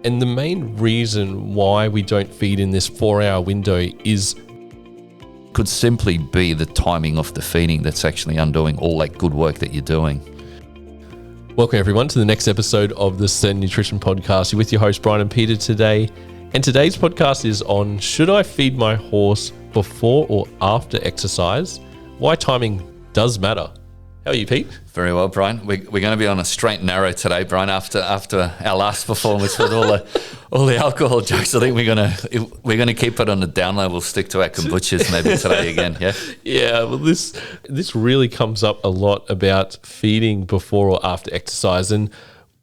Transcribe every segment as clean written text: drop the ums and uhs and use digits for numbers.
And the main reason why we don't feed in this 4-hour window could simply be the timing of the feeding that's actually undoing all that good work that you're doing. Welcome everyone to the next episode of the Zen Nutrition Podcast. You're with your host Bryan and Peter today. And today's podcast is on, should I feed my horse before or after exercise? Why timing does matter. How are you, Pete? Very well, Bryan. We're going to be on a straight and narrow today, Bryan. After our last performance with all the alcohol jokes, I think we're gonna keep it on the down low. We'll stick to our kombuchas maybe today again. Yeah. Yeah. Well, this really comes up a lot about feeding before or after exercise, and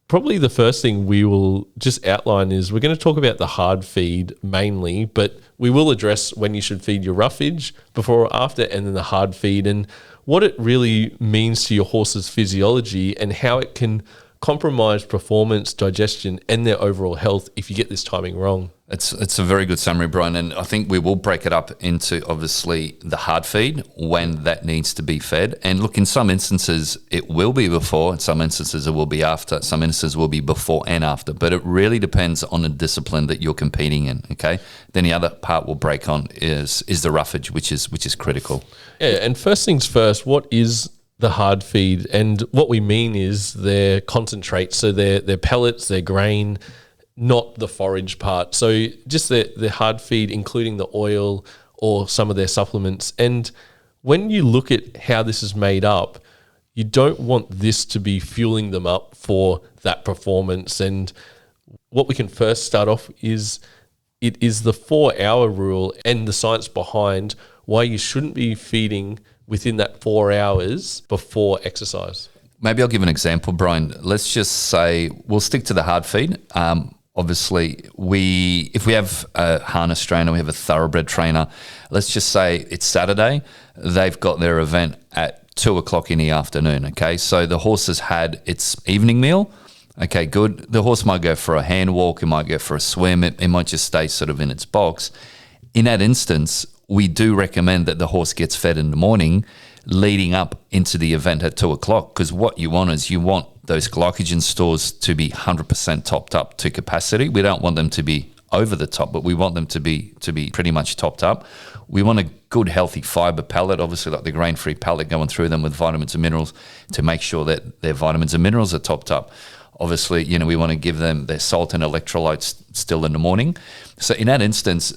probably the first thing we will just outline is we're going to talk about the hard feed mainly, but we will address when you should feed your roughage before or after, and then the hard feed and what it really means to your horse's physiology and how it can compromise performance, digestion, and their overall health if you get this timing wrong. It's a very good summary, Bryan, and I think we will break it up into obviously the hard feed when that needs to be fed. And look, in some instances it will be before, in some instances it will be after, some instances will be before and after, but it really depends on the discipline that you're competing in, okay? Then the other part we'll break on is the roughage, which is critical. Yeah, and first things first, what is the hard feed? And what we mean is their concentrates, so their pellets, their grain, not the forage part. So just the hard feed, including the oil or some of their supplements. And when you look at how this is made up, you don't want this to be fueling them up for that performance. And what we can first start off is it is the 4-hour rule and the science behind why you shouldn't be feeding within that 4 hours before exercise. Maybe I'll give an example, Bryan. Let's just say we'll stick to the hard feed. Obviously, if we have a harness trainer, we have a thoroughbred trainer, let's just say it's Saturday, they've got their event at 2 o'clock in the afternoon, okay? So the horse has had its evening meal, okay, good. The horse might go for a hand walk, it might go for a swim, it might just stay sort of in its box. In that instance, we do recommend that the horse gets fed in the morning leading up into the event at 2 o'clock, because what you want is you want those glycogen stores to be 100% topped up to capacity. We don't want them to be over the top, but we want them to be pretty much topped up. We want a good healthy fiber pellet, obviously like the grain-free pellet going through them with vitamins and minerals to make sure that their vitamins and minerals are topped up. Obviously, we want to give them their salt and electrolytes still in the morning. So in that instance,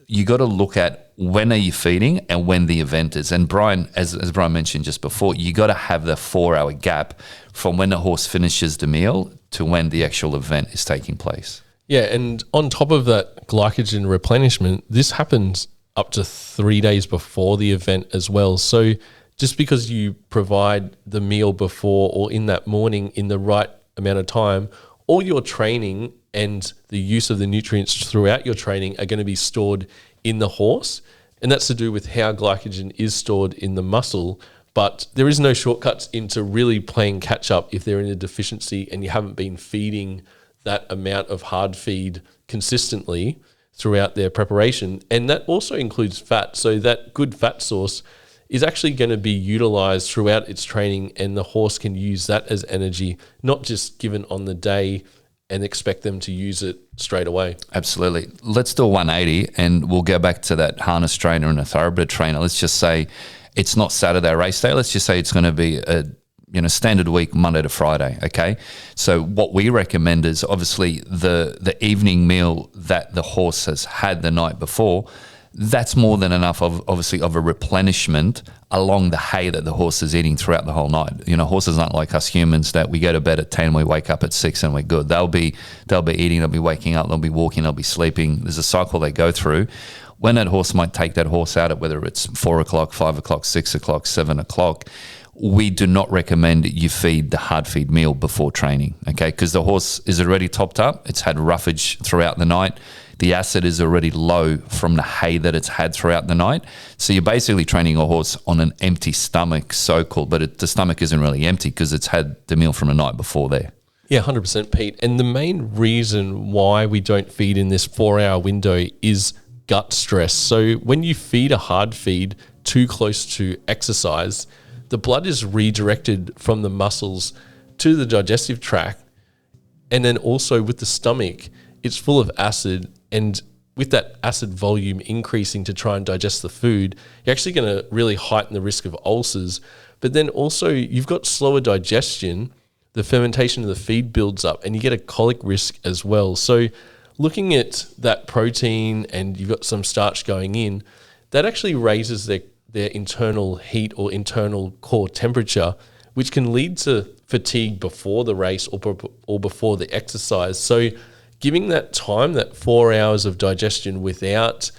you got to look at when are you feeding and when the event is. And Bryan, as Bryan mentioned just before, you got to have the 4-hour gap from when the horse finishes the meal to when the actual event is taking place. Yeah, and on top of that glycogen replenishment, this happens up to 3 days before the event as well. So just because you provide the meal before or in that morning in the right amount of time, all your training and the use of the nutrients throughout your training are going to be stored in the horse. And that's to do with how glycogen is stored in the muscle. But there is no shortcuts into really playing catch up if they're in a deficiency and you haven't been feeding that amount of hard feed consistently throughout their preparation. And that also includes fat. So that good fat source is actually going to be utilized throughout its training, and the horse can use that as energy, not just given on the day and expect them to use it straight away. Absolutely. Let's do a 180 and we'll go back to that harness trainer and a thoroughbred trainer. Let's just say it's not Saturday race day. Let's just say it's going to be a standard week, Monday to Friday, okay? So what we recommend is obviously the evening meal that the horse has had the night before, that's more than enough of a replenishment along the hay that the horse is eating throughout the whole night. Horses aren't like us humans that we go to bed at 10, we wake up at 6 and we're good. They'll be eating, they'll be waking up, they'll be walking, they'll be sleeping. There's a cycle they go through. When that horse might take that horse out at whether it's 4 o'clock, 5 o'clock, 6 o'clock, 7 o'clock, we do not recommend you feed the hard feed meal before training, okay? Because the horse is already topped up. It's had roughage throughout the night. The acid is already low from the hay that it's had throughout the night. So you're basically training a horse on an empty stomach, so-called, but the stomach isn't really empty because it's had the meal from the night before there. Yeah, 100%, Pete. And the main reason why we don't feed in this 4-hour window is gut stress. So when you feed a hard feed too close to exercise, the blood is redirected from the muscles to the digestive tract, and then also with the stomach, it's full of acid, and with that acid volume increasing to try and digest the food, you're actually going to really heighten the risk of ulcers. But then also you've got slower digestion, the fermentation of the feed builds up, and you get a colic risk as well. So looking at that protein and you've got some starch going in, that actually raises their internal heat or internal core temperature, which can lead to fatigue before the race or before the exercise. So giving that time, that 4 hours of digestion without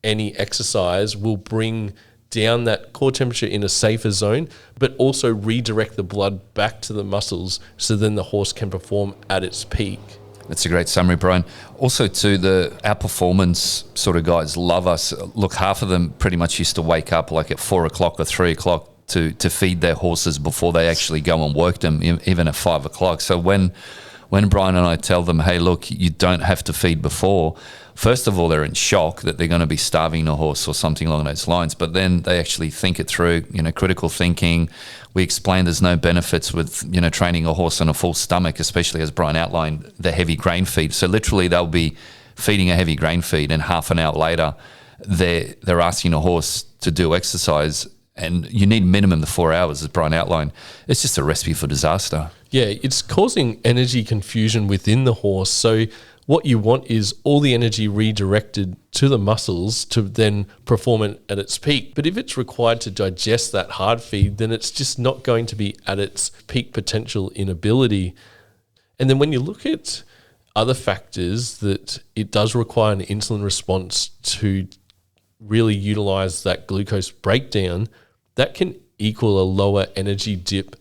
any exercise, will bring down that core temperature in a safer zone, but also redirect the blood back to the muscles so then the horse can perform at its peak. That's a great summary, Bryan. Also, too, our performance sort of guys love us. Look, half of them pretty much used to wake up like at 4 o'clock or 3 o'clock to feed their horses before they actually go and work them, even at 5 o'clock. So when Bryan and I tell them, hey, look, you don't have to feed before, first of all, they're in shock that they're going to be starving a horse or something along those lines. But then they actually think it through, critical thinking. We explain there's no benefits with, training a horse on a full stomach, especially as Bryan outlined, the heavy grain feed. So literally they'll be feeding a heavy grain feed, and half an hour later, they're asking a horse to do exercise. And you need minimum the 4 hours, as Bryan outlined. It's just a recipe for disaster. Yeah, it's causing energy confusion within the horse. So what you want is all the energy redirected to the muscles to then perform it at its peak. But if it's required to digest that hard feed, then it's just not going to be at its peak potential in ability. And then when you look at other factors that it does require an insulin response to really utilize that glucose breakdown, that can equal a lower energy dip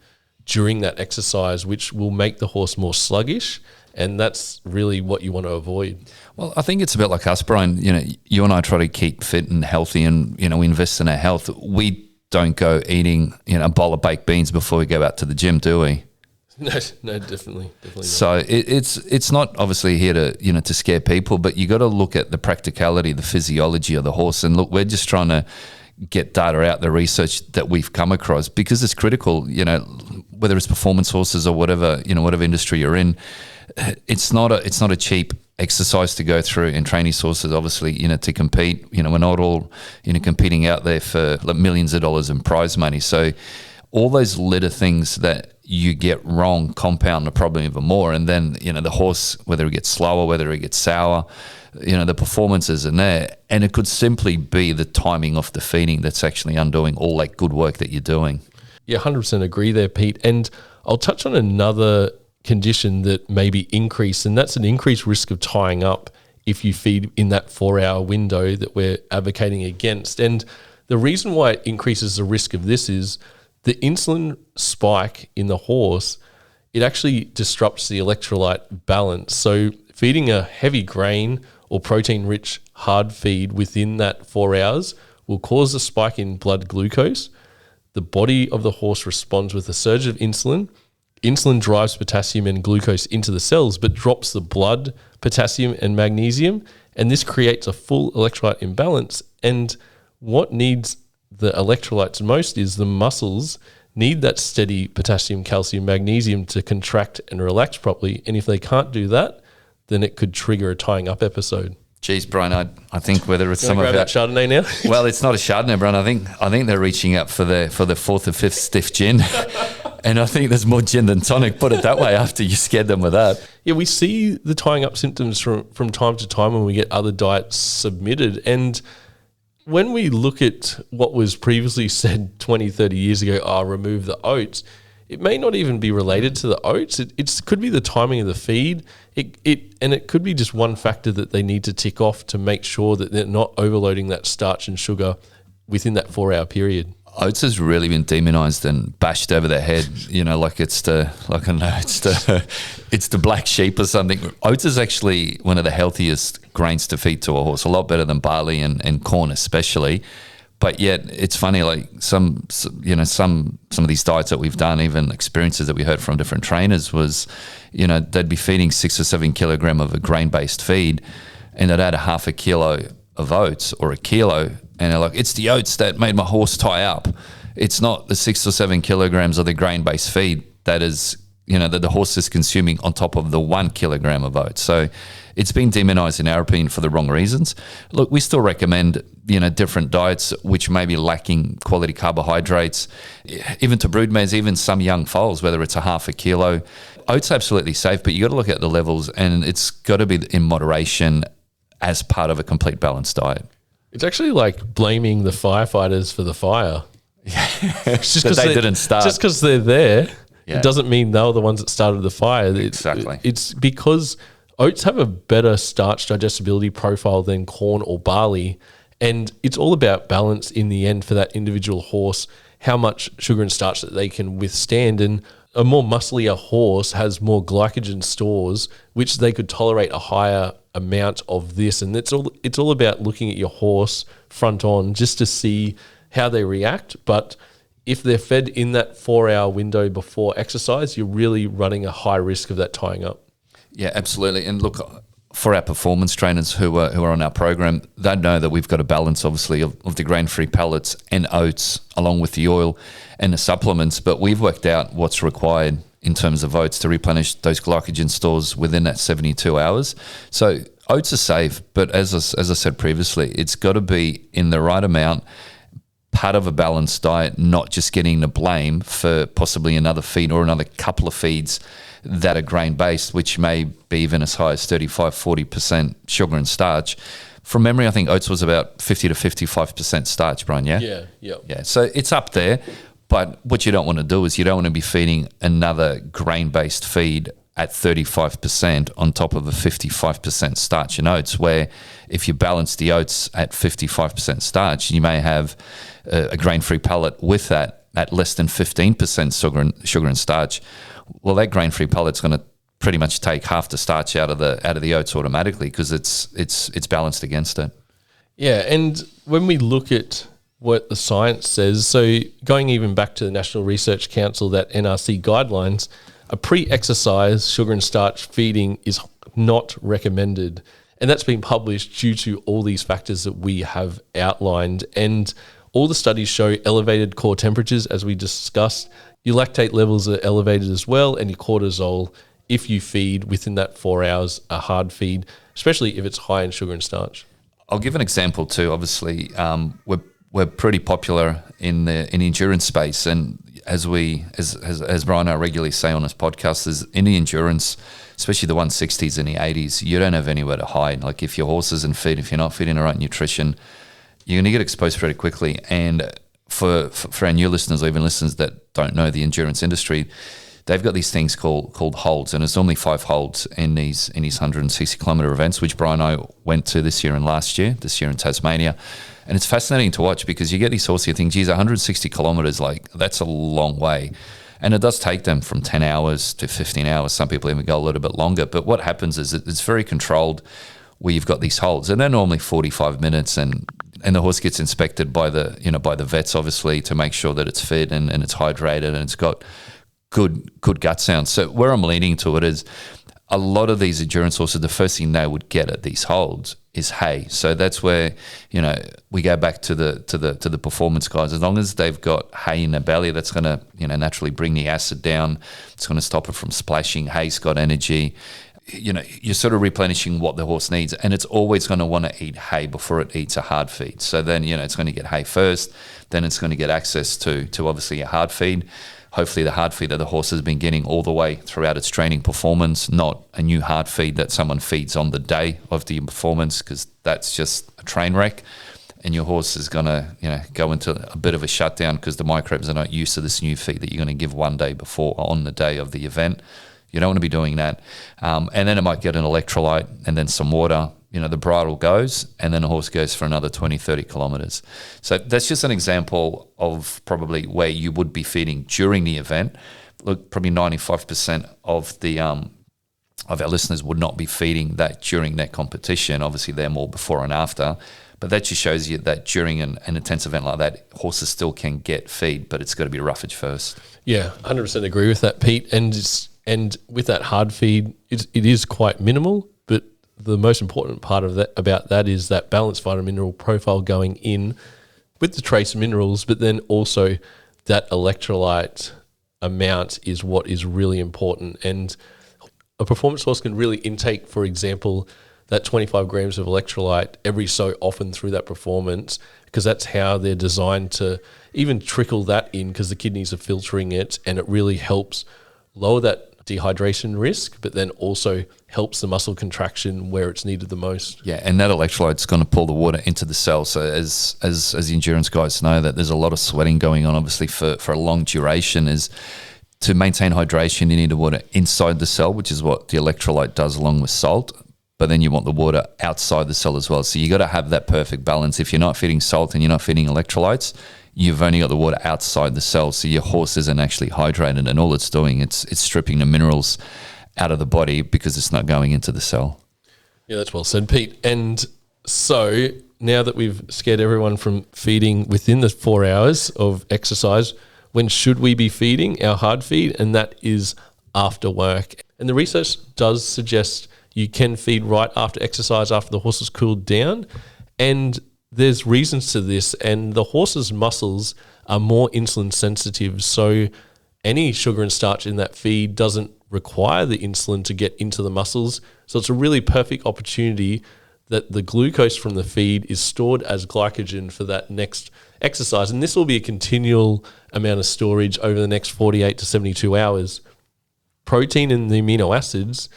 during that exercise, which will make the horse more sluggish. And that's really what you want to avoid. Well, I think it's a bit like us, Bryan. You and I try to keep fit and healthy, and, we invest in our health. We don't go eating, a bowl of baked beans before we go out to the gym, do we? No, definitely not. So it's not obviously here to, to scare people, but you got to look at the practicality, the physiology of the horse. And look, we're just trying to get data out, the research that we've come across, because it's critical, whether it's performance horses or whatever, whatever industry you're in. It's not a cheap exercise to go through, and training horses, obviously, to compete. We're not all, competing out there for like millions of dollars in prize money. So all those little things that you get wrong compound the problem even more. And then, the horse, whether it gets slower, whether it gets sour, the performance isn't there. And it could simply be the timing of the feeding that's actually undoing all that good work that you're doing. Yeah, 100% agree there, Pete. And I'll touch on another condition that may be increased, and that's an increased risk of tying up if you feed in that 4 hour window that we're advocating against. And the reason why it increases the risk of this is the insulin spike in the horse, it actually disrupts the electrolyte balance. So feeding a heavy grain or protein-rich hard feed within that 4 hours will cause a spike in blood glucose. The body of the horse responds with a surge of insulin. Insulin drives potassium and glucose into the cells, but drops the blood potassium and magnesium, and this creates a full electrolyte imbalance. And what needs the electrolytes most is the muscles need that steady potassium, calcium, magnesium to contract and relax properly. And if they can't do that, then it could trigger a tying up episode. Geez, Bryan, I think whether it's some of that Chardonnay now. Well, it's not a Chardonnay, Bryan. I think they're reaching up for the fourth or fifth stiff gin, and I think there's more gin than tonic. Put it that way. After you scared them with that, yeah, we see the tying up symptoms from time to time when we get other diets submitted, and when we look at what was previously said 20, 30 years ago, remove the oats, it may not even be related to the oats. It could be the timing of the feed. And it could be just one factor that they need to tick off to make sure that they're not overloading that starch and sugar within that 4 hour period. Oats has really been demonized and bashed over their head, like it's the black sheep or something. Oats is actually one of the healthiest grains to feed to a horse, a lot better than barley and corn especially. But yet it's funny, like some of these diets that we've done, even experiences that we heard from different trainers was, they'd be feeding 6 or 7 kilogram of a grain-based feed, and they'd add a half a kilo of oats or a kilo, and they're like, it's the oats that made my horse tie up. It's not the 6 or 7 kilograms of the grain-based feed that is, that the horse is consuming on top of the 1 kilogram of oats. So It's been demonized, in our opinion, for the wrong reasons. Look, we still recommend, different diets which may be lacking quality carbohydrates, even to broodmares, even some young foals, whether it's a half a kilo. Oats absolutely safe, but you got to look at the levels, and it's got to be in moderation as part of a complete balanced diet. It's actually like blaming the firefighters for the fire. Just because they didn't start. Just because they're there, Yeah. it doesn't mean they were the ones that started the fire. Exactly. It's because oats have a better starch digestibility profile than corn or barley. And it's all about balance in the end for that individual horse, how much sugar and starch that they can withstand. And a more musclier horse has more glycogen stores, which they could tolerate a higher amount of this. And it's all about looking at your horse front on just to see how they react. But if they're fed in that 4-hour window before exercise, you're really running a high risk of that tying up. Yeah, absolutely. And look, for our performance trainers who are on our program, they know that we've got a balance, obviously, of the grain-free pellets and oats, along with the oil and the supplements. But we've worked out what's required in terms of oats to replenish those glycogen stores within that 72 hours. So oats are safe, but as I said previously, it's got to be in the right amount, part of a balanced diet, not just getting the blame for possibly another feed or another couple of feeds that are grain-based, which may be even as high as 35-40% sugar and starch. From memory, I think oats was about 50 to 55% starch, Bryan, yeah? Yeah. So it's up there, but what you don't want to do is you don't want to be feeding another grain-based feed at 35% on top of a 55% starch in oats, where if you balance the oats at 55% starch, you may have a grain-free pellet with that at less than 15% sugar and starch. Well, that grain-free pellet's going to pretty much take half the starch out of the oats automatically because it's balanced against it. Yeah, and when we look at what the science says, so going even back to the National Research Council, that NRC guidelines, a pre-exercise sugar and starch feeding is not recommended. And that's been published due to all these factors that we have outlined. And all the studies show elevated core temperatures, as we discussed. Your lactate levels are elevated as well, and your cortisol, if you feed within that 4 hours, a hard feed, especially if it's high in sugar and starch. I'll give an example too. Obviously, we're pretty popular in the endurance space, and as Bryan and I regularly say on this podcast, is in the endurance, especially the 160s and the 80s, you don't have anywhere to hide. Like if your horse isn't fit, if you're not feeding the right nutrition, you're going to get exposed pretty quickly. And for our new listeners, or even listeners that don't know the endurance industry, they've got these things called holds, and there's normally 5 holds in these 160 kilometer events, which Bryan and I went to this year in Tasmania. And it's fascinating to watch because you get these horses, you think, geez, 160 kilometers, like that's a long way. And it does take them from 10 hours to 15 hours. Some people even go a little bit longer. But what happens is it's very controlled where you've got these holds, and they're normally 45 minutes, and the horse gets inspected by the vets, obviously, to make sure that it's fit and it's hydrated and it's got good gut sound. So where I'm leaning to it is a lot of these endurance horses, the first thing they would get at these holds is hay. So that's where, we go back to the performance guys. As long as they've got hay in their belly, that's going to, naturally bring the acid down. It's going to stop it from splashing. Hay's got energy. You're sort of replenishing what the horse needs, and it's always going to want to eat hay before it eats a hard feed. So then, it's going to get hay first, then it's going to get access to obviously a hard feed. Hopefully the hard feed that the horse has been getting all the way throughout its training performance, not a new hard feed that someone feeds on the day of the performance, because that's just a train wreck. And your horse is going to, go into a bit of a shutdown because the microbes are not used to this new feed that you're going to give one day before on the day of the event. You don't want to be doing that. And then it might get an electrolyte and then some water. The bridle goes, and then the horse goes for another 20, 30 kilometers. So that's just an example of probably where you would be feeding during the event. Look, probably 95% of our listeners would not be feeding that during that competition. Obviously, they're more before and after. But that just shows you that during an intense event like that, horses still can get feed, but it's got to be roughage first. Yeah, 100% agree with that, Pete. And with that hard feed, it is quite minimal, but the most important part of that about that is that balanced vitamin mineral profile going in with the trace minerals, but then also that electrolyte amount is what is really important. And a performance horse can really intake, for example, that 25 grams of electrolyte every so often through that performance, because that's how they're designed to even trickle that in, because the kidneys are filtering it, and it really helps lower that dehydration risk, but then also helps the muscle contraction where it's needed the most. Yeah, and that electrolyte's going to pull the water into the cell. So as the endurance guys know, that there's a lot of sweating going on, obviously for a long duration. Is to maintain hydration, you need the water inside the cell, which is what the electrolyte does along with salt. But then you want the water outside the cell as well. So you got to have that perfect balance. If you're not feeding salt and you're not feeding electrolytes, you've only got the water outside the cell, so your horse isn't actually hydrated, and all it's doing, it's stripping the minerals out of the body because it's not going into the cell. Yeah, that's well said, Pete. And so now that we've scared everyone from feeding within the 4 hours of exercise, when should we be feeding our hard feed? And that is after work. And the research does suggest you can feed right after exercise, after the horse has cooled down. And there's reasons to this, and the horse's muscles are more insulin sensitive. So any sugar and starch in that feed doesn't require the insulin to get into the muscles. So it's a really perfect opportunity that the glucose from the feed is stored as glycogen for that next exercise. And this will be a continual amount of storage over the next 48 to 72 hours. Protein and the amino acids,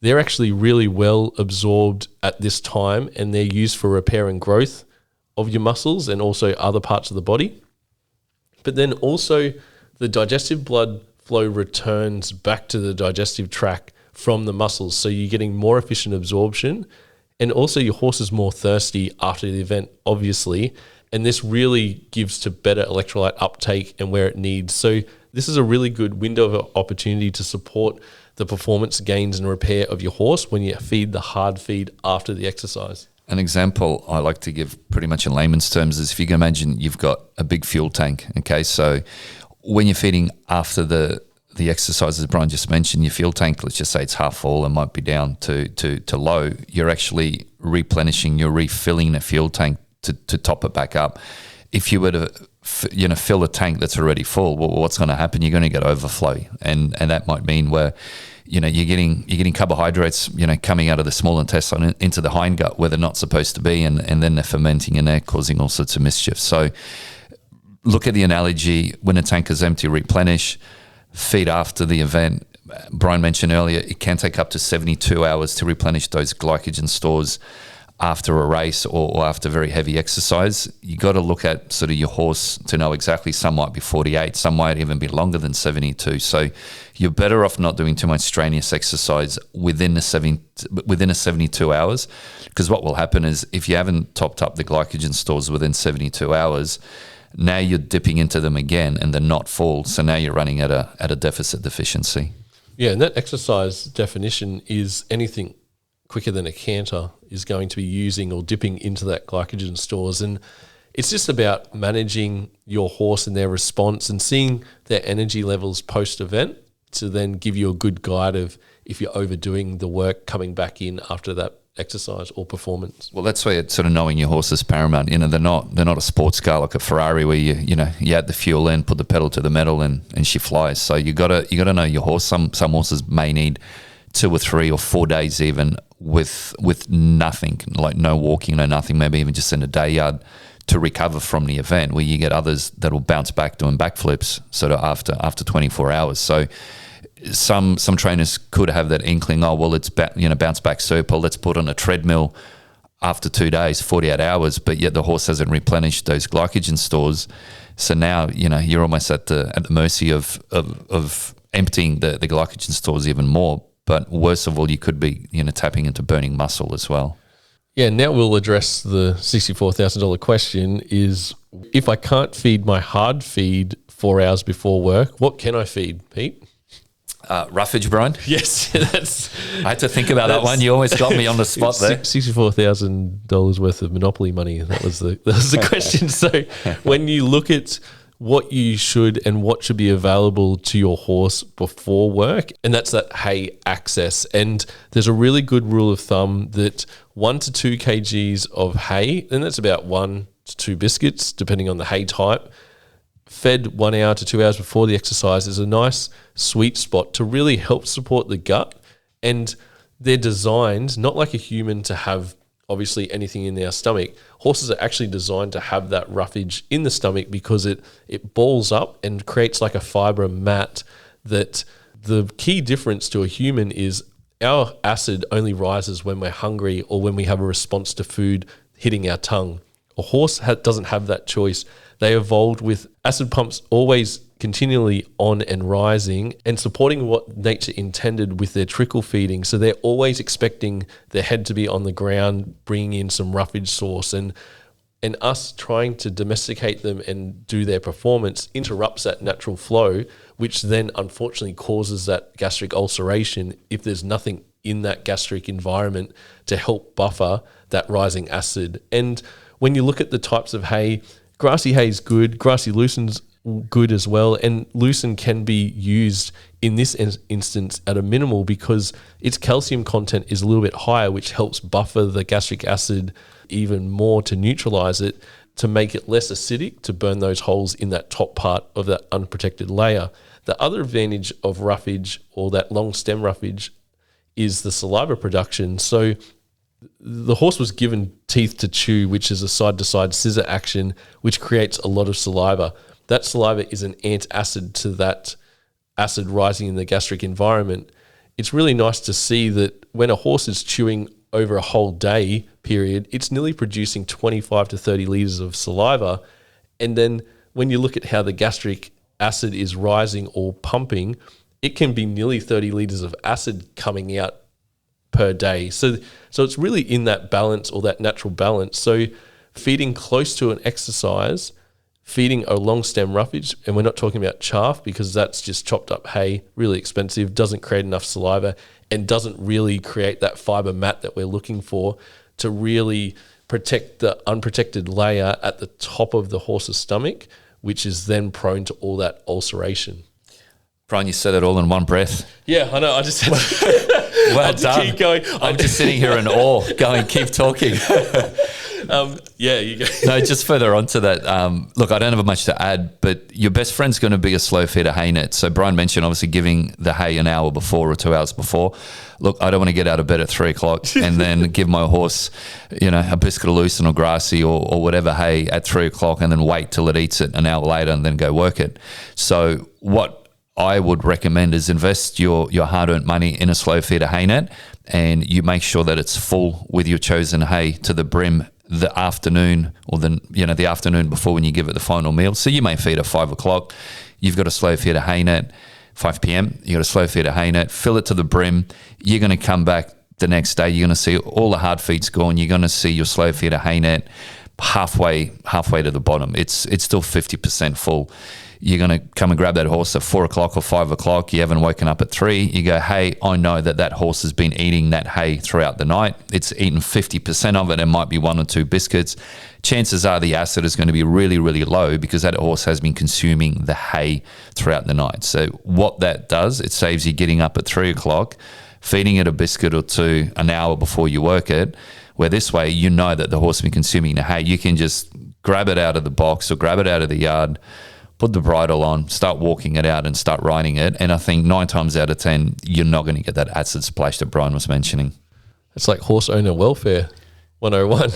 they're actually really well absorbed at this time, and they're used for repair and growth of your muscles and also other parts of the body. But then also the digestive blood flow returns back to the digestive tract from the muscles. So you're getting more efficient absorption, and also your horse is more thirsty after the event, obviously. And this really gives to better electrolyte uptake and where it needs. So this is a really good window of opportunity to support the performance gains and repair of your horse when you feed the hard feed after the exercise. An example I like to give pretty much in layman's terms is, if you can imagine you've got a big fuel tank, okay? So when you're feeding after the exercise, as Bryan just mentioned, your fuel tank, let's just say it's half full and might be down to low, you're actually replenishing, you're refilling the fuel tank to top it back up. If you were to fill a tank that's already full, well, what's going to happen? You're going to get overflow, and that might mean where you're getting carbohydrates coming out of the small intestine into the hindgut where they're not supposed to be, and then they're fermenting in there, causing all sorts of mischief. So look at the analogy: when a tank is empty, replenish, feed after the event. Bryan mentioned earlier, it can take up to 72 hours to replenish those glycogen stores after a race or after very heavy exercise. You got to look at sort of your horse to know exactly. Some might be 48, some might even be longer than 72. So you're better off not doing too much strenuous exercise within a 72 hours, because what will happen is, if you haven't topped up the glycogen stores within 72 hours, now you're dipping into them again and they're not full. So now you're running at a deficit deficiency. Yeah, and that exercise definition is anything quicker than a canter is going to be using or dipping into that glycogen stores. And it's just about managing your horse and their response and seeing their energy levels post-event to then give you a good guide of if you're overdoing the work coming back in after that exercise or performance. Well, that's where sort of knowing your horse is paramount. They're not a sports car like a Ferrari where you add the fuel in, put the pedal to the metal, and she flies. So you gotta know your horse. Some horses may need 2 or 3 or 4 days even with nothing, like no walking, no nothing, maybe even just in a day yard to recover from the event, where you get others that will bounce back doing backflips sort of after 24 hours. So some trainers could have that inkling, oh, well, it's bounce back super, let's put on a treadmill after 2 days, 48 hours, but yet the horse hasn't replenished those glycogen stores. So now, you're almost at the mercy of emptying the glycogen stores even more. But worst of all, you could be, tapping into burning muscle as well. Yeah, now we'll address the $64,000 question is, if I can't feed my hard feed 4 hours before work, what can I feed, Pete? Roughage, Bryan? Yes, I had to think about that one. You almost got me on the spot there. $64,000 worth of Monopoly money. That was the question. So when you look at what you should and what should be available to your horse before work, and that's that hay access. And there's a really good rule of thumb that 1 to 2 kgs of hay, and that's about 1 to 2 biscuits, depending on the hay type, fed 1 hour to 2 hours before the exercise is a nice sweet spot to really help support the gut. And they're designed not like a human to have obviously anything in their stomach. Horses are actually designed to have that roughage in the stomach because it balls up and creates like a fiber mat. That the key difference to a human is our acid only rises when we're hungry or when we have a response to food hitting our tongue. A horse doesn't have that choice. They evolved with acid pumps always continually on and rising and supporting what nature intended with their trickle feeding. So they're always expecting their head to be on the ground, bringing in some roughage source. And us trying to domesticate them and do their performance interrupts that natural flow, which then unfortunately causes that gastric ulceration if there's nothing in that gastric environment to help buffer that rising acid. And when you look at the types of hay, grassy hay is good, grassy lucern's good as well, and lucerne can be used in this instance at a minimal because its calcium content is a little bit higher, which helps buffer the gastric acid even more to neutralize it, to make it less acidic, to burn those holes in that top part of that unprotected layer. The other advantage of roughage, or that long stem roughage, is the saliva production. So the horse was given teeth to chew, which is a side-to-side scissor action, which creates a lot of saliva. That saliva is an antacid to that acid rising in the gastric environment. It's really nice to see that when a horse is chewing over a whole day period, it's nearly producing 25 to 30 litres of saliva. And then when you look at how the gastric acid is rising or pumping, it can be nearly 30 litres of acid coming out per day. So it's really in that balance, or that natural balance. So feeding close to an exercise, feeding a long stem roughage, and we're not talking about chaff because that's just chopped up hay, really expensive, doesn't create enough saliva, and doesn't really create that fiber mat that we're looking for to really protect the unprotected layer at the top of the horse's stomach, which is then prone to all that ulceration. Bryan, you said it all in one breath. Yeah, I know. I just had to, well done. Keep going. I'm just sitting here in awe, going, keep talking. Yeah, you go. No, just further on to that. Look, I don't have much to add, but your best friend's going to be a slow feeder hay net. So Bryan mentioned obviously giving the hay an hour before or 2 hours before. Look, I don't want to get out of bed at 3 o'clock and then give my horse, a biscuit of lucerne or grassy or whatever hay at 3 o'clock and then wait till it eats it an hour later and then go work it. So what I would recommend is invest your hard-earned money in a slow feeder hay net, and you make sure that it's full with your chosen hay to the brim the afternoon, or the afternoon before when you give it the final meal. So you may feed at 5 o'clock. You've got a slow feeder hay net. 5 p.m. You got a slow feeder hay net. Fill it to the brim. You're going to come back the next day. You're going to see all the hard feed's gone. You're going to see your slow feeder hay net halfway to the bottom. It's still 50% full. You're going to come and grab that horse at 4 o'clock or 5 o'clock. You haven't woken up at 3. You go, hey, I know that horse has been eating that hay throughout the night. It's eaten 50% of it. It might be 1 or 2 biscuits. Chances are the acid is going to be really, really low because that horse has been consuming the hay throughout the night. So what that does, it saves you getting up at 3 o'clock, feeding it a biscuit or 2 an hour before you work it, where this way you know that the horse has been consuming the hay. You can just grab it out of the box or grab it out of the yard, put the bridle on, start walking it out and start riding it. And I think 9 times out of 10, you're not going to get that acid splash that Bryan was mentioning. It's like horse owner welfare 101.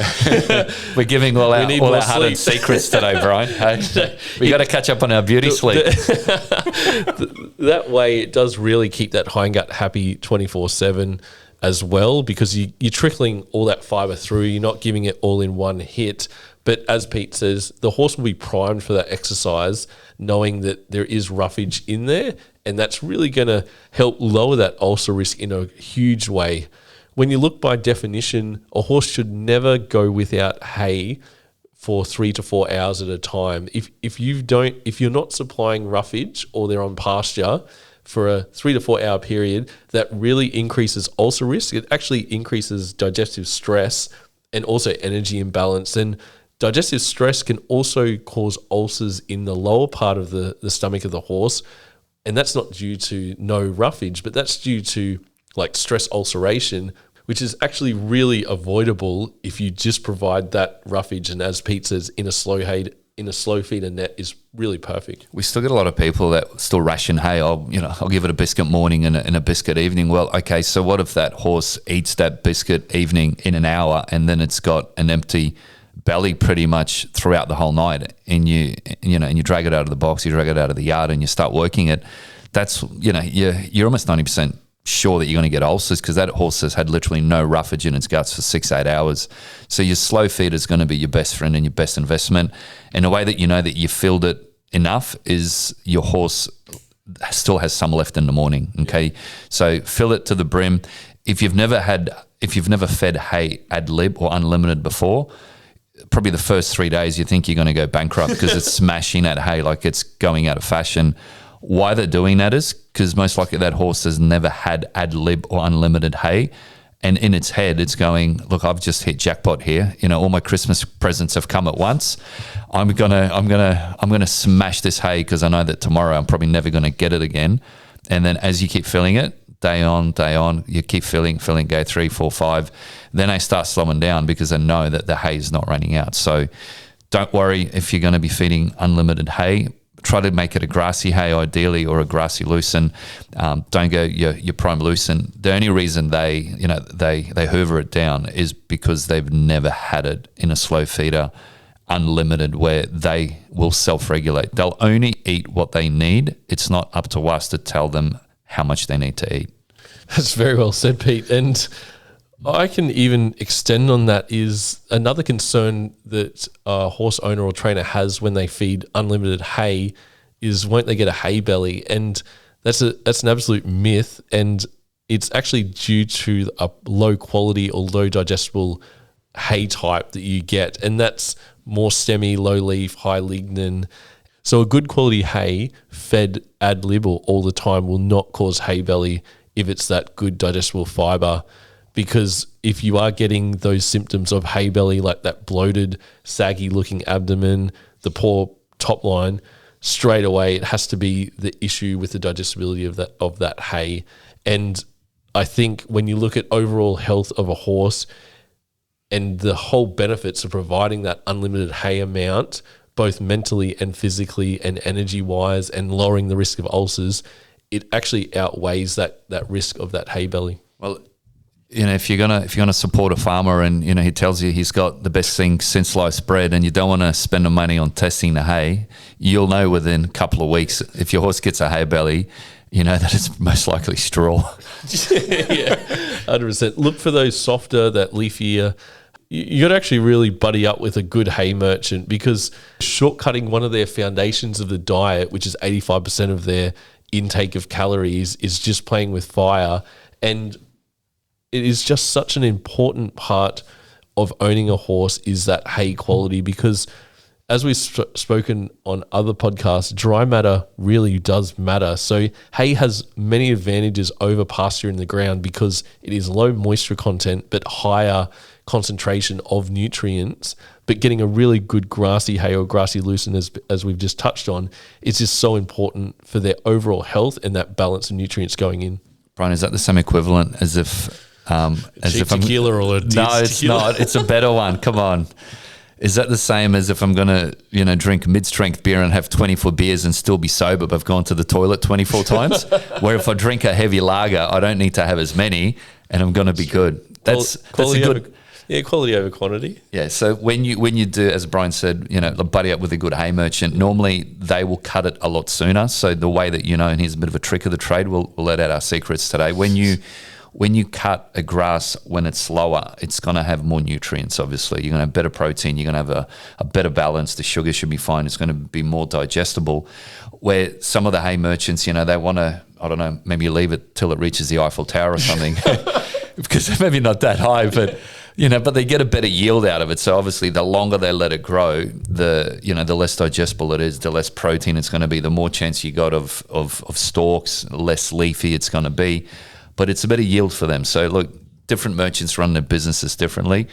We're giving all our hard-earned secrets today, Bryan. Hey, we got to catch up on our beauty sleep. That way it does really keep that hindgut happy 24/7 as well, because you're trickling all that fiber through. You're not giving it all in one hit. But as Pete says, the horse will be primed for that exercise, knowing that there is roughage in there, and that's really going to help lower that ulcer risk in a huge way. When you look by definition, a horse should never go without hay for 3 to 4 hours at a time. If you're not supplying roughage or they're on pasture for a 3 to 4 hour period, that really increases ulcer risk. It actually increases digestive stress and also energy imbalance. And digestive stress can also cause ulcers in the lower part of the stomach of the horse. And that's not due to no roughage, but that's due to like stress ulceration, which is actually really avoidable if you just provide that roughage. And as Pete says, in a slow in a slow feeder net is really perfect. We still get a lot of people that still ration hay. I'll give it a biscuit morning and a biscuit evening. Well, okay, so what if that horse eats that biscuit evening in an hour and then it's got an empty belly pretty much throughout the whole night, and you drag it out of the box, you drag it out of the yard, and you start working it? That's you're almost 90% sure that you're going to get ulcers because that horse has had literally no roughage in its guts for 6-8 hours. So your slow feeder is going to be your best friend and your best investment. And the way that you know that you filled it enough is your horse still has some left in the morning. Okay, so fill it to the brim. If you've never fed hay ad lib or unlimited before, probably the first 3 days you think you're going to go bankrupt because it's smashing at hay like it's going out of fashion. Why they're doing that is because most likely that horse has never had ad lib or unlimited hay, and in its head it's going, look, I've just hit jackpot here. All my Christmas presents have come at once. I'm gonna smash this hay because I know that tomorrow I'm probably never going to get it again. And then as you keep filling it, day on, you keep filling, go 3, 4, 5. Then they start slowing down because they know that the hay is not running out. So don't worry if you're going to be feeding unlimited hay. Try to make it a grassy hay ideally, or a grassy lucerne. Don't go your prime lucerne. The only reason they hoover it down is because they've never had it in a slow feeder unlimited where they will self-regulate. They'll only eat what they need. It's not up to us to tell them how much they need to eat. That's very well said, Pete. And I can even extend on that is another concern that a horse owner or trainer has when they feed unlimited hay is won't they get a hay belly? And that's an absolute myth. And it's actually due to a low quality or low digestible hay type that you get. And that's more stemmy, low leaf, high lignin. So a good quality hay fed ad lib or all the time will not cause hay belly if it's that good digestible fiber. Because if you are getting those symptoms of hay belly, like that bloated, saggy looking abdomen, the poor top line, straight away it has to be the issue with the digestibility of that hay. And I think when you look at overall health of a horse and the whole benefits of providing that unlimited hay amount, both mentally and physically and energy wise, and lowering the risk of ulcers, it actually outweighs that risk of that hay belly. Well, if you're gonna support a farmer and he tells you he's got the best thing since sliced bread, and you don't want to spend the money on testing the hay, you'll know within a couple of weeks if your horse gets a hay belly, that it's most likely straw. Yeah, 100%. Look for those softer, that leafier. You got to actually really buddy up with a good hay merchant, because shortcutting one of their foundations of the diet, which is 85% of their intake of calories, is just playing with fire. And it is just such an important part of owning a horse is that hay quality, because as we've spoken on other podcasts, dry matter really does matter. So hay has many advantages over pasture in the ground because it is low moisture content but higher concentration of nutrients. But getting a really good grassy hay or grassy lucerne, as we've just touched on, is just so important for their overall health and that balance of nutrients going in. Bryan, is that the same equivalent as if tequila or a No, it's tequila? not. It's a better one. Come on. Is that the same as if I'm going to, drink mid-strength beer and have 24 beers and still be sober, but I've gone to the toilet 24 times? Where if I drink a heavy lager, I don't need to have as many and I'm going to be good. That's a good... Quality over quantity. Yeah, so when you do, as Bryan said, buddy up with a good hay merchant, normally they will cut it a lot sooner. So the way that, and here's a bit of a trick of the trade, we'll let out our secrets today. When you cut a grass when it's slower, it's going to have more nutrients, obviously. You're going to have better protein. You're going to have a better balance. The sugar should be fine. It's going to be more digestible. Where some of the hay merchants, they want to, I don't know, maybe leave it till it reaches the Eiffel Tower or something. Because they're maybe not that high, but they get a better yield out of it. So obviously the longer they let it grow, the less digestible it is, the less protein it's going to be, the more chance you got of stalks, less leafy it's going to be. But it's a better yield for them. So look, different merchants run their businesses differently.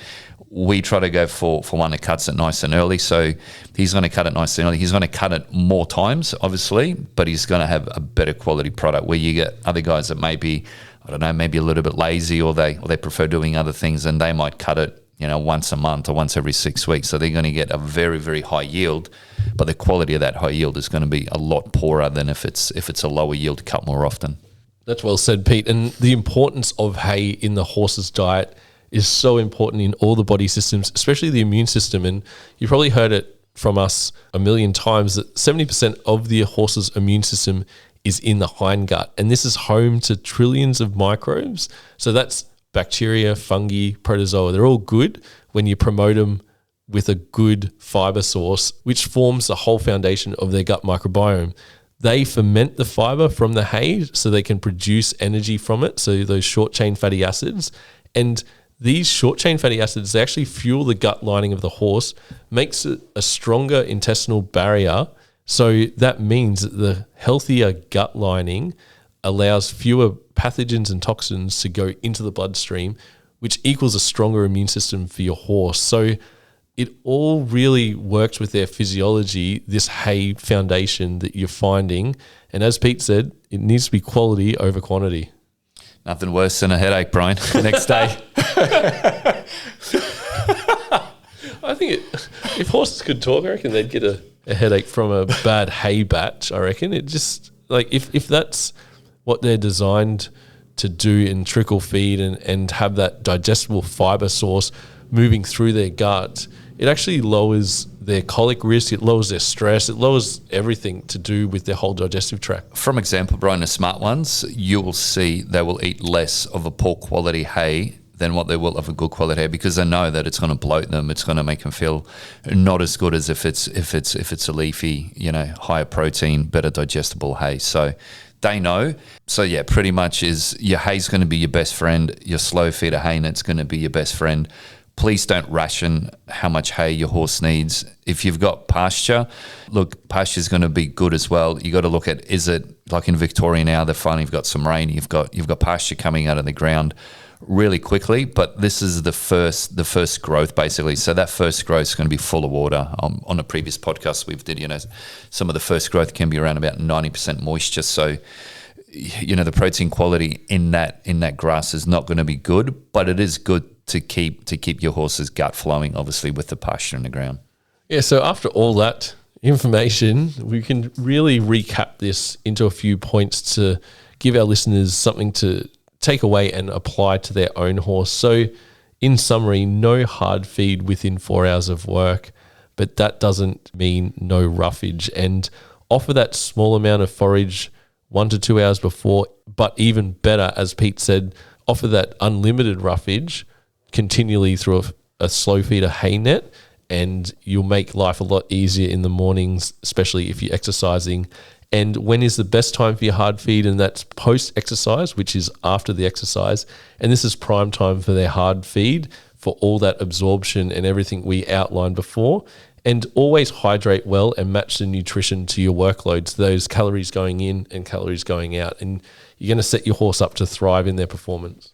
We try to go for one that cuts it nice and early. So he's going to cut it nice and early. He's going to cut it more times, obviously, but he's going to have a better quality product. Where you get other guys that maybe a little bit lazy, or they prefer doing other things, and they might cut it once a month or once every 6 weeks. So they're going to get a very, very high yield, but the quality of that high yield is going to be a lot poorer than if it's a lower yield cut more often. That's well said, Pete. And the importance of hay in the horse's diet is so important in all the body systems, especially the immune system. And you probably heard it from us a million times that 70% of the horse's immune system is in the hindgut. And this is home to trillions of microbes. So that's bacteria, fungi, protozoa. They're all good when you promote them with a good fiber source, which forms the whole foundation of their gut microbiome. They ferment the fiber from the hay so they can produce energy from it, so those short-chain fatty acids. And these short-chain fatty acids, they actually fuel the gut lining of the horse, makes it a stronger intestinal barrier. So that means that the healthier gut lining allows fewer pathogens and toxins to go into the bloodstream, which equals a stronger immune system for your horse. So it all really works with their physiology, this hay foundation that you're finding. And as Pete said, it needs to be quality over quantity. Nothing worse than a headache, Bryan, the next day. I think if horses could talk, I reckon they'd get a headache from a bad hay batch, I reckon. It just, like, if that's what they're designed to do and trickle feed and have that digestible fiber source moving through their gut, it actually lowers their colic risk, it lowers their stress, it lowers everything to do with their whole digestive tract. From example, Bryan, the smart ones, you will see they will eat less of a poor quality hay than what they will of a good quality hay, because they know that it's going to bloat them, it's going to make them feel not as good as if it's a leafy, higher protein, better digestible hay. So they know. So yeah, pretty much is your hay's going to be your best friend, your slow feeder hay net's going to be your best friend. Please don't ration how much hay your horse needs. If you've got pasture, look, pasture is going to be good as well. You got to look at, is it like in Victoria now, they're finally got some rain, you've got pasture coming out of the ground really quickly, but this is the first growth basically. So that first growth is going to be full of water. On a previous podcast we've did, some of the first growth can be around about 90% moisture. So the protein quality in that grass is not going to be good, but it is good to keep your horse's gut flowing, obviously, with the pasture in the ground. Yeah, so after all that information, we can really recap this into a few points to give our listeners something to take away and apply to their own horse. So in summary, no hard feed within 4 hours of work, but that doesn't mean no roughage. And offer that small amount of forage 1 to 2 hours before, but even better, as Pete said, offer that unlimited roughage continually through a slow feeder hay net, and you'll make life a lot easier in the mornings, especially if you're exercising. And when is the best time for your hard feed? And that's post-exercise, which is after the exercise. And this is prime time for their hard feed for all that absorption and everything we outlined before. And always hydrate well and match the nutrition to your workloads, those calories going in and calories going out. And you're going to set your horse up to thrive in their performance.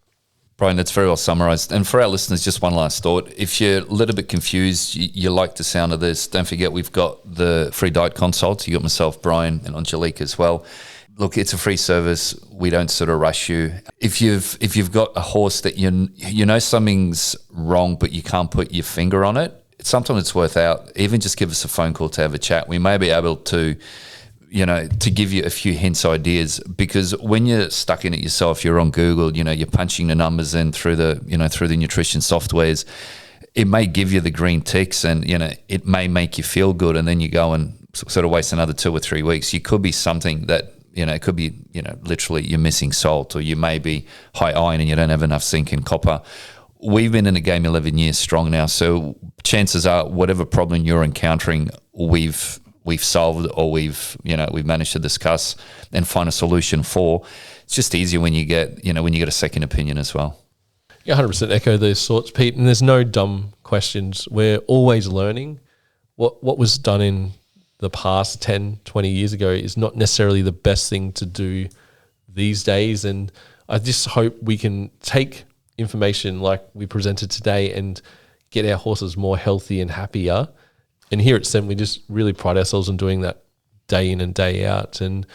Bryan, that's very well summarised. And for our listeners, just one last thought. If you're a little bit confused, you like the sound of this, don't forget we've got the free diet consults. You got myself, Bryan, and Angelique as well. Look, it's a free service. We don't sort of rush you. If you've got a horse that you know something's wrong, but you can't put your finger on it, sometimes it's worth out. Even just give us a phone call to have a chat. We may be able to give you a few hints, ideas, because when you're stuck in it yourself, you're on Google, you're punching the numbers in through the nutrition softwares. It may give you the green ticks and, it may make you feel good. And then you go and sort of waste another 2 or 3 weeks. You could be something that, it could be, literally you're missing salt, or you may be high iron and you don't have enough zinc and copper. We've been in the game 11 years strong now. So chances are whatever problem you're encountering, we've solved, or we've managed to discuss and find a solution for. It's just easier when you get a second opinion as well. Yeah, 100% echo those thoughts, Pete. And there's no dumb questions. We're always learning. What was done in the past 10, 20 years ago is not necessarily the best thing to do these days. And I just hope we can take information like we presented today and get our horses more healthy and happier. And here at SEM, we just really pride ourselves on doing that day in and day out. And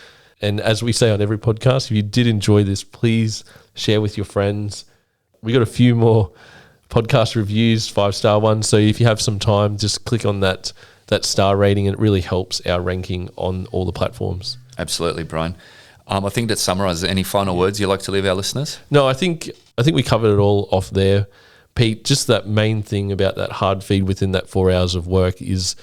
as we say on every podcast, if you did enjoy this, please share with your friends. We got a few more podcast reviews, 5-star ones. So if you have some time, just click on that star rating. It really helps our ranking on all the platforms. Absolutely, Bryan. I think that summarizes. Any final words you'd like to leave our listeners? No, I think we covered it all off there, Pete. Just that main thing about that hard feed within that 4 hours of work is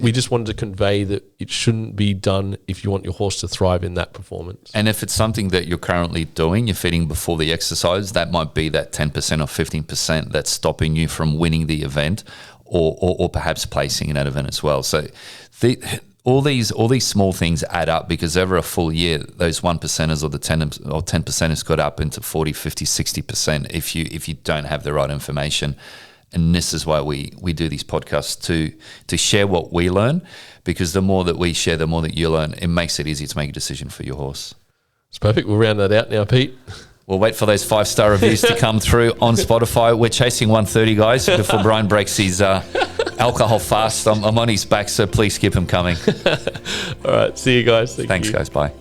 we just wanted to convey that it shouldn't be done if you want your horse to thrive in that performance. And if it's something that you're currently doing, you're feeding before the exercise, that might be that 10% or 15% that's stopping you from winning the event or perhaps placing in that event as well. So all these small things add up, because over a full year, those 1%ers or the 10%ers got up into 40, 50, 60% if you don't have the right information. And this is why we do these podcasts, to share what we learn, because the more that we share, the more that you learn. It makes it easy to make a decision for your horse. It's perfect. We'll round that out now, Pete. We'll wait for those 5-star reviews to come through on Spotify. We're chasing 130, guys, before Bryan breaks his alcohol fast. I'm on his back, so please keep him coming. All right. See you guys. Thanks, guys. Bye.